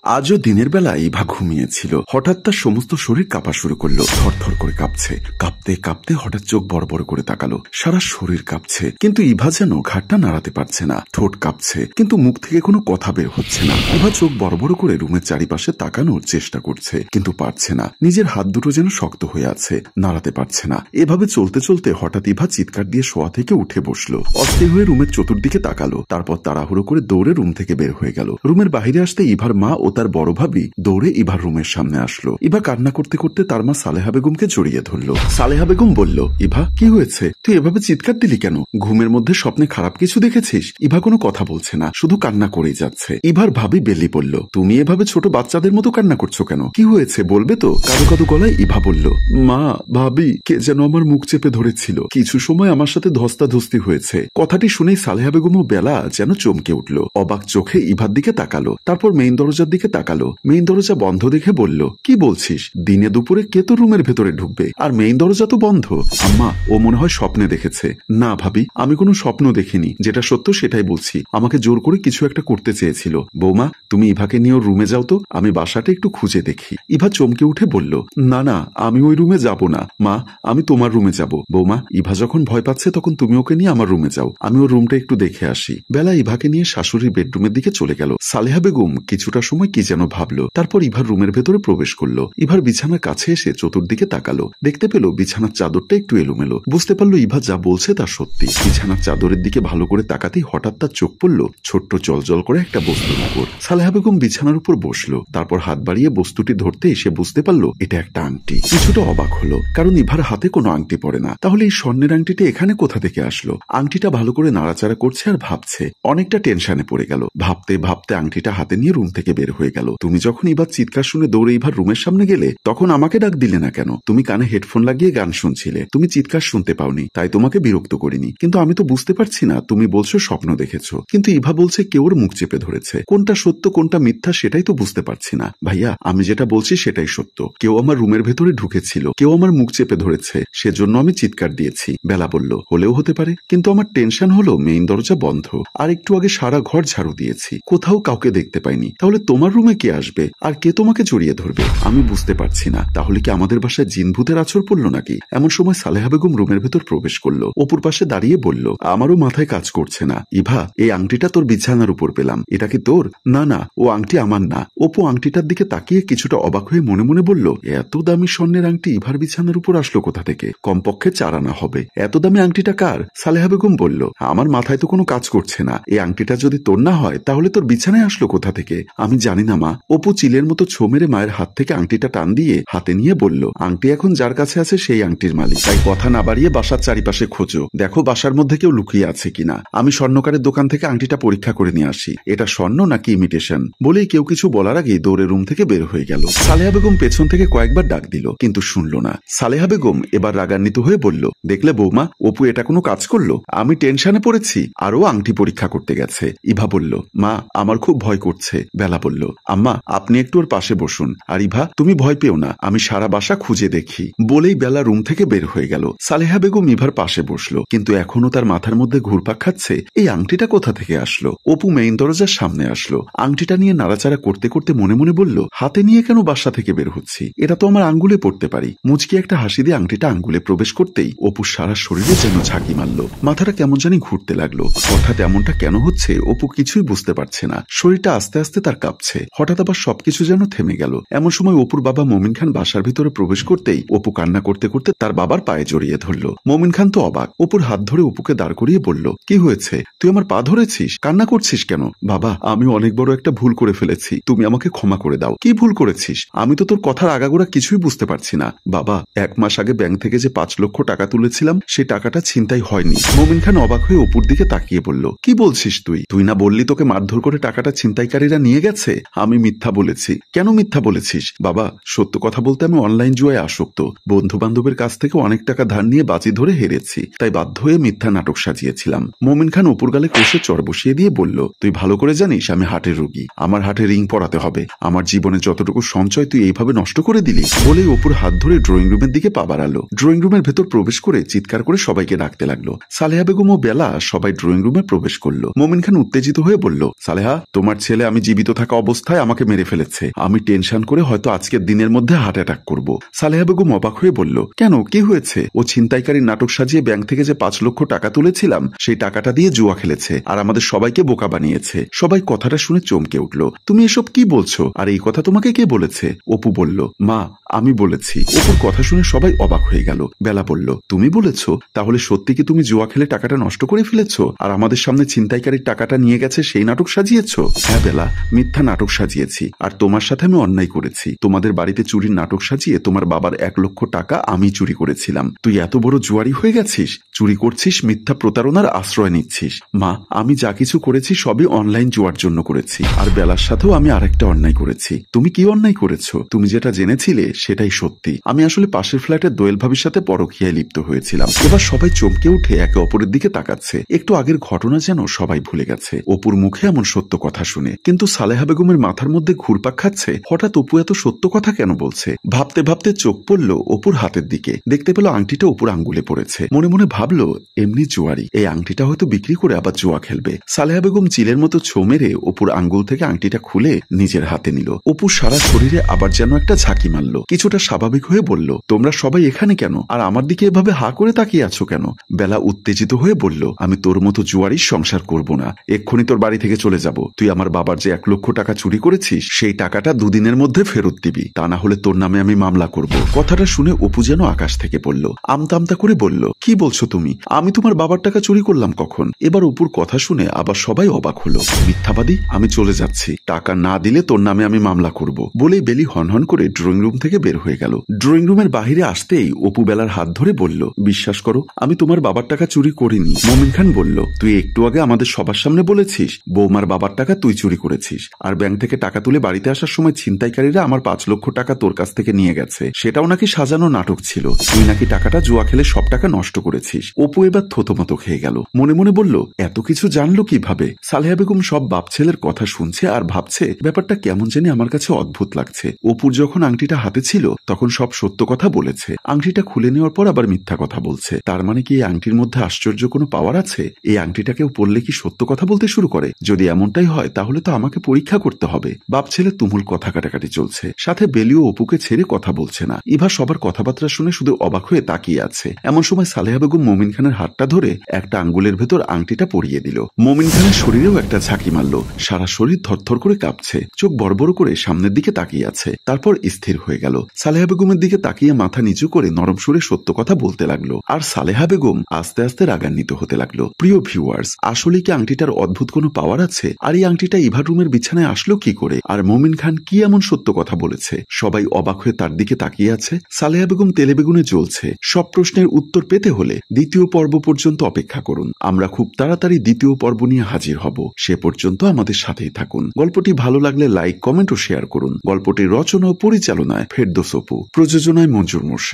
আজও দিনের বেলা ইভা ঘুমিয়েছিল। হঠাৎ তার সমস্ত শরীর কাঁপা শুরু করলো, থরথর করে কাঁপছে। কাঁপতে কাঁপতে হঠাৎ চোখ বড় বড় করে তাকালো, সারা শরীর কাঁপছে, কিন্তু ইভা যেন ঘাটটা নাড়াতে পারছে না। ঠোঁট কাঁপছে, কিন্তু মুখ থেকে কোনো কথা বের হচ্ছে না। ইভা চোখ বড় বড় করে রুমের চারিপাশে তাকানোর চেষ্টা করছে, কিন্তু পারছে না। নিজের হাত দুটো যেন শক্ত হয়ে আছে, নাড়াতে পারছে না। এভাবে চলতে চলতে হঠাৎ ইভা চিৎকার দিয়ে শোয়া থেকে উঠে বসলো। অস্থির হয়ে রুমের চতুর্দিকে তাকালো, তারপর তাড়াহুড়ো করে দৌড়ে রুম থেকে বের হয়ে গেল। রুমের বাইরে আসতে ইভার মা ও তার বড় ভাবি দৌড়ে ইভার রুমের সামনে আসলো। ইভা কান্না করতে করতে তার মা সালেহা বেগমকে জড়িয়ে ধরলো। সালেহা বেগম বলল, ইভা কি হয়েছে? তুই এভাবে চিৎকার দিলি কেন? ঘুমের মধ্যে স্বপ্নে খারাপ কিছু দেখেছিস? ইভা কোনো কথা বলছে না, শুধু কান্না করেই যাচ্ছে। ইভার ভাবি বেলি বলল, তুমি এভাবে ছোট বাচ্চাদের মতো কান্না করছো কেন? কি হয়েছে বলবে তো? কাঁদো কাঁদো গলায় ইভা বলল, মা, ভাবি, কে যেন আমার মুখ চেপে ধরেছিল। কিছু সময় আমার সাথে ধস্তাধস্তি হয়েছে। কথাটি শুনেই সালেহা বেগম ও বেলা যেন চমকে উঠল। অবাক চোখে ইভার দিকে তাকালো, তারপর মেইন দরজার দিকে তাকালো। মেইন দরজা বন্ধ দেখে বলল, কি বলছিস? দিনে দুপুরে কে তো রুমের ভেতরে ঢুকবে? আর মেইন দরজা তো বন্ধ। আম্মা, ও মনে হয় স্বপ্নে দেখেছে। না ভাবি, আমি কোনো স্বপ্ন দেখিনি। যেটা সত্য সেটাই বলছি। আমাকে জোর করে কিছু একটা করতে চেয়েছিল। বৌমা, তুমি ইভাকে নিয়ে ওর রুমে যাও তো, আমি বাসাটা একটু খুঁজে দেখি। ইভা চমকে উঠে বলল, না না, আমি ওই রুমে যাব না। মা, আমি তোমার রুমে যাব। বৌমা, ইভা যখন ভয় পাচ্ছে তখন তুমি ওকে নিয়ে আমার রুমে যাও। আমি ওর রুমটা একটু দেখে আসি। বেলা ইভাকে নিয়ে শাশুড়ির বেডরুমের দিকে চলে গেল। সালেহা বেগম কিছুটা সময় কি যেন ভাবলো, তারপর ইভার রুমের ভেতরে প্রবেশ করলো। ইভার বিছানার কাছে এসে চতুর্দিকে তাকালো, দেখতে পেল বিছানার চাদরটা একটু এলোমেলো। বুঝতে পারলো ইভা যা বলছে তা সত্যি। বিছানার চাদরের দিকে ভালো করে তাকাতেই হঠাৎ তার চোখ পড়ল ছোট্ট জলজল করে একটা বস্তুর উপর। সালেহা বেগম বিছানার উপর বসলো, তারপর হাত বাড়িয়ে বস্তুটি ধরতে এসে বুঝতে পারলো এটা একটা আংটি। কিছুটা অবাক হলো, কারণ ইভার হাতে কোনো আংটি পড়ে না। তাহলে এই স্বর্ণের আংটিটা এখানে কোথা থেকে আসলো? আংটিটা ভালো করে নাড়াচাড়া করছে আর ভাবছে। অনেকটা টেনশনে পড়ে গেল। ভাবতে ভাবতে আংটিটা হাতে নিয়ে রুম থেকে বের হয়ে গেল। তুমি যখন ইভার চিৎকার শুনে দৌড়ে ইভার রুমের সামনে গেলে, তখন আমাকে ডাক দিলে না কেন? তুমি কানে হেডফোন লাগিয়ে গান শুনছিলে, তুমি চিৎকার শুনতে পাওনি, তাই তোমাকে বিরক্ত করিনি। কিন্তু আমি তো বুঝতে পারছি না, তুমি বলছো স্বপ্ন দেখেছো, কিন্তু ইভা বলছে কেউ ওর মুখ চেপে ধরেছে। কোনটা সত্য কোনটা মিথ্যা সেটাই তো বুঝতে পারছি না। ভাইয়া, আমি যেটা বলছি সেটাই সত্য। কেউ আমার রুমের ভেতরে ঢুকেছিল, কেউ আমার মুখ চেপে ধরেছে, সেজন্য আমি চিৎকার দিয়েছি। বেলা বলল, হলেও হতে পারে, কিন্তু আমার টেনশন হলো মেইন দরজা বন্ধ, আর একটু আগে সারা ঘর ঝাড়ু দিয়েছি, কোথাও কাউকে দেখতে পাইনি। তাহলে তোমার রুমে কে আসবে আর কে তোমাকে জড়িয়ে ধরবে? আমি বুঝতে পারছি না। তাহলে কি আমাদের বাসায় জিন ভূতের আছর পড়লো নাকি? এমন সময় সালেহা বেগম রুমের ভেতর প্রবেশ করলো। অপুর পাশে দাঁড়িয়ে বলল, আমারও মাথায় কাজ করছে না। ইভা, এই আংটিটা তোর বিছানার উপর পেলাম, এটা কি তোর? না না, ও আংটি আমার না। অপু আংটিটার দিকে তাকিয়ে কিছুটা অবাক হয়ে মনে মনে বলল, এত দামি স্বর্ণের আংটি ইভার বিছানার উপর আসলো কোথা থেকে? কমপক্ষে 4 আনা হবে। এত দামি আংটিটা কার? সালেহা বেগম বলল, আমার মাথায় তো কোনো কাজ করছে না। এই আংটিটা যদি তোর না হয় তাহলে তোর বিছানায় আসলো কোথা থেকে? আমি জানি না মা। অপু চিলের মতো ছো মেরে মায়ের হাত থেকে আংটিটা টান দিয়ে হাতে নিয়ে বলল, আংটি এখন যার কাছে আছে সেই আংটির মালিক। তাই কথা না বাড়িয়ে বাসার চারিপাশে খোঁজো, দেখো বাসার মধ্যে কেউ লুকিয়ে আছে কিনা। আমি স্বর্ণকারের দোকান থেকে আংটিটা পরীক্ষা করে নিয়ে আসি, এটা স্বর্ণ নাকি ইমিটেশন। বলেই কেউ কিছু বলার আগেই দৌড়ে রুম থেকে বের হয়ে গেল। সালেহা বেগম পেছন থেকে কয়েকবার ডাক দিল, কিন্তু শুনলো না। সালেহা বেগম এবার রাগান্বিত হয়ে বলল, দেখলে বৌমা, অপু এটা কোনো কাজ করলো? আমি টেনশনে পড়েছি, আরও আংটি পরীক্ষা করতে গেছে। ইভা বলল, মা, আমার খুব ভয় করছে। বেলা বলল, আম্মা, আপনি একটু ওর পাশে বসুন। আর ইভা, তুমি ভয় পেও না, আমি সারা বাসা খুঁজে দেখি। বলেই বেলা রুম থেকে বের হয়ে গেল। সালেহা বেগম ইভার পাশে বসলো, কিন্তু এখনো তার মাথার মধ্যে ঘুরপাক খাচ্ছে এই আংটিটা কোথা থেকে আসলো। অপু মেইন দরজার সামনে আসলো, আংটিটা নিয়ে নাড়াচাড়া করতে করতে মনে মনে বলল, হাতে নিয়ে কেন বাসা থেকে বের হচ্ছি? এটা তো আমার আঙ্গুলে পড়তে পারি। মুচকি একটা হাসি দিয়ে আংটিটা আঙ্গুলে প্রবেশ করতেই অপুর সারা শরীরে যেন ঝাঁকি মারল। মাথাটা কেমন জানি ঘুরতে লাগলো। হঠাৎ এমনটা কেন হচ্ছে অপু কিছুই বুঝতে পারছে না। শরীরটা আস্তে আস্তে তার কাঁপছে। হঠাৎ আবার সবকিছু যেন থেমে গেল। এমন সময় অপুর বাবা মমিন খান বাসার ভিতরে প্রবেশ করতেই অপু কান্না করতে করতে তার বাবার পায়ে জড়িয়ে ধরলো। মমিন খান তো অবাক। অপুর হাত ধরে অপুকে দাঁড় করিয়ে বলল, কি হয়েছে? তুই আমার পা ধরেছিস? কান্না করছিস কেন? বাবা, আমি অনেক বড় একটা ভুল করে ফেলেছি, তুমি আমাকে ক্ষমা করে দাও। কি ভুল করেছিস? আমি তো তোর কথার আগাগোড়া কিছুই বুঝতে পারছি না। বাবা, 1 মাস আগে ব্যাংক থেকে যে 5 লক্ষ টাকা তুলেছিলাম সেই টাকাটা ছিনতাই হয়নি। মমিন খান অবাক হয়ে অপুর দিকে তাকিয়ে বলল, কি বলছিস তুই? তুই না বললি তোকে মারধর করে টাকাটা ছিনতাইকারীরা নিয়ে গেছে? আমি মিথ্যা বলেছি। কেন মিথ্যা বলেছিস? বাবা, সত্য কথা বলতে আমি অনলাইন জুয়ায় আসক্ত। বন্ধু বান্ধবের কাছ থেকে অনেক টাকা ধার নিয়ে বাজি ধরে হেরেছি, তাই বাধ্য হয়ে মিথ্যা নাটক সাজিয়েছিলাম। মমিন খান অপুর গালে কষে চড় বসিয়ে দিয়ে বলল, তুই ভালো করে জানিস আমি হার্টের রোগী, আমার হার্টে রিং পরাতে হবে। আমার জীবনে যতটুকু সঞ্চয় তুই এইভাবে নষ্ট করে দিলি। বলেই অপুর হাত ধরে ড্রয়িং রুমের দিকে পা বাড়ালো। ড্রয়িং রুমের ভেতর প্রবেশ করে চিৎকার করে সবাইকে ডাকতে লাগলো। সালেহা বেগম ও বেলা সবাই ড্রয়িং রুমে প্রবেশ করলো। মমিন খান উত্তেজিত হয়ে বলল, সালেহা, তোমার ছেলে আমি জীবিত থাকা অবস্থায় অবস্থায় আমাকে মেরে ফেলেছে। আমি টেনশন করে হয়তো আজকের দিনের মধ্যে হার্ট অ্যাটাক করব। সালেহা বেগম অবাক হয়ে বলল, কেন, কি হয়েছে? ও ছিনতাইকারীর নাটক সাজিয়ে ব্যাংক থেকে যে 5 লক্ষ টাকা তুলেছিলাম সেই টাকাটা দিয়ে জুয়া খেলেছে আর আমাদের সবাইকে বোকা বানিয়েছে। সবাই কথাটা শুনে চমকে উঠল। তুমি এসব কি বলছো? আর এই কথা তোমাকে কে বলেছে? অপু বলল, মা, আমি বলেছি। অপুর কথা শুনে সবাই অবাক হয়ে গেল। বেলা বলল, তুমি বলেছো? তাহলে সত্যি কি তুমি জুয়া খেলে টাকাটা নষ্ট করে ফেলেছো আর আমাদের সামনে ছিনতাইকারীর টাকাটা নিয়ে গেছে সেই নাটক সাজিয়েছো? হ্যাঁ বেলা, মিথ্যা নাটক সাজিয়েছি আর তোমার সাথে আমি অন্যায় করেছি। তোমাদের বাড়িতে চুরির নাটক সাজিয়ে তোমার বাবার 1 লক্ষ টাকা আমি চুরি করেছিলাম। তুই এত বড় জুয়ারি হয়ে গেছিস? চুরি করছিস, মিথ্যা প্রতারণার আশ্রয় নিচ্ছিস। মা, আমি যা কিছু করেছি সবই অনলাইন জুয়ার জন্য করেছি। আর বেলার সাথেও আমি আরেকটা অন্যায় করেছি। তুমি কি অন্যায় করেছো? তুমি যেটা জেনেছিলে সেটাই সত্যি। আমি আসলে পাশের ফ্ল্যাটের দোয়েল ভাবির সাথে পরকীয়ায় লিপ্ত হয়েছিলাম। এবার সবাই চমকে উঠে একে অপরের দিকে তাকাচ্ছে। একটু আগের ঘটনা যেন সবাই ভুলে গেছে অপুর মুখে এমন সত্য কথা শুনে। কিন্তু সালেহা বেগমের মাথার মধ্যে ঘুরপাক খাচ্ছে, হঠাৎ অপু এত সত্য কথা কেন বলছে। ভাবতে ভাবতে চোখ পড়ল অপুর হাতের দিকে। দেখতে পেল আংটিটা অপুর আঙ্গুলে পড়েছে। মনে মনে ভাবলো, এমনি জুয়ারি, এই আংটিটা হয়তো বিক্রি করে আবার জুয়া খেলবে। সালেহা বেগম চিলের মতো ছো মেরে অপুর আঙ্গুল থেকে আংটিটা খুলে নিজের হাতে নিল। অপুর সারা শরীরে আবার যেন একটা ঝাঁকি মারল। কিছুটা স্বাভাবিক হয়ে বলল, তোমরা সবাই এখানে কেন? আর আমার দিকে এভাবে হা করে তাকিয়ে আছো কেন? বেলা উত্তেজিত হয়ে বলল, আমি তোর মতো জুয়ারির সংসার করব না। এক্ষুনি তোর বাড়ি থেকে চলে যাব। তুই আমার বাবার যে 1 লক্ষ টাকা চুরি করেছিস সেই টাকাটা 2 দিনের মধ্যে ফেরত দিবি, তা না হলে তোর নামে আমি মামলা করব। কথাটা শুনে অপু যেন আকাশ থেকে পড়ল। আমতা আমতা করে বলল, কি বলছো তুমি? আমি তোমার বাবার টাকা চুরি করলাম কখন? এবার অপুর কথা শুনে আবার সবাই অবাক হলো। মিথ্যাবাদী, আমি চলে যাচ্ছি। টাকা না দিলে তোর নামে আমি মামলা করব। বলেই বেলি হনহন করে ড্রয়িং রুম থেকে বের হয়ে গেল। ড্রয়িং রুমের বাহিরে আসতেই অপু বেলার হাত ধরে বলল, বিশ্বাস করো, আমি তোমার বাবার টাকা চুরি করিনি। মোমিন খান বলল, তুই একটু আগে আমাদের সবার সামনে বলেছিস বৌমার বাবার টাকা তুই চুরি করেছিস, আর ব্যাংক থেকে টাকা তুলে বাড়িতে আসার সময় ছিনতাইকারীরা আমার 5 লক্ষ টাকা তোর কাছ থেকে নিয়ে গেছে। সেটাও নাকি সাজানো নাটক ছিল। তুই নাকি টাকাটা জুয়া খেলে সব টাকা নষ্ট করেছিস। অপু এবার থতমত খেয়ে গেল। মনে মনে বলল, এত কিছু জানলো কিভাবে? সালেহা বেগম সব বাপ ছেলের কথা শুনছে আর ভাবছে ব্যাপারটা কেমন জানি আমার কাছে অদ্ভুত লাগছে। অপুর যখন আংটিটা হাতে ছিল তখন সব সত্য কথা বলেছে। আংটিটা খুলে নেওয়ার পর আবার মিথ্যা কথা বলছে। তার মানে কি এই আংটির মধ্যে আশ্চর্য কোনো পাওয়ার আছে? এই আংটিটা কেউ পড়লে কি সত্য কথা বলতে শুরু করে? যদি এমনটাই হয় তাহলে তো আমাকে পরীক্ষা করতে হবে। বাপ ছেলে তুমুল কথা কাটাকাটি চলছে। সাথে বেলিও অপুকে ছেড়ে কথা বলছে না। ইভা সবার কথাবার্তা শুনে শুধু অবাক হয়ে তাকিয়ে আছে। এমন সময় সালেহা বেগম মোমিন খানের হাতটা ধরে একটা আঙ্গুলের ভেতর আংটিটা পরিয়ে দিল। মোমিন খানের শরীরেও একটা ঝাঁকি মারল। সারা শরীর থরথর করে কাঁপছে। চোখ বড় করে সামনের দিকে তাকিয়ে আছে। তারপর স্থির হয়ে গেল। সালেহা বেগমের দিকে তাকিয়ে মাথা নিচু করে নরম সুরে সত্য কথা বলতে লাগলো। আর সালেহা বেগম আস্তে আস্তে রাগান্বিত হতে লাগলো। প্রিয় ভিউয়ার্স, আসলে কি আংটিটার অদ্ভুত কোনো পাওয়ার আছে? আর এই আংটিটা ইভা রুমের বিছানায় আসলো কি করে? আর মোমিন খান কি এমন সত্য কথা বলেছে? সবাই অবাক হয়ে তার দিকে তাকিয়ে আছে। সালেহা বেগম তেলে বেগুনে জ্বলছে। সব প্রশ্নের উত্তর পেতে হলে 2য় পর্ব পর্যন্ত অপেক্ষা করুন। আমরা খুব তাড়াতাড়ি 2য় পর্ব নিয়ে হাজির হব। সে পর্যন্ত আমাদের সাথেই থাকুন। গল্পটি ভালো লাগলে লাইক, কমেন্ট ও শেয়ার করুন। গল্পটির রচনা ও পরিচালনায় ফেরদৌস অপু, প্রযোজনায় মঞ্জুর মোর্শেদ।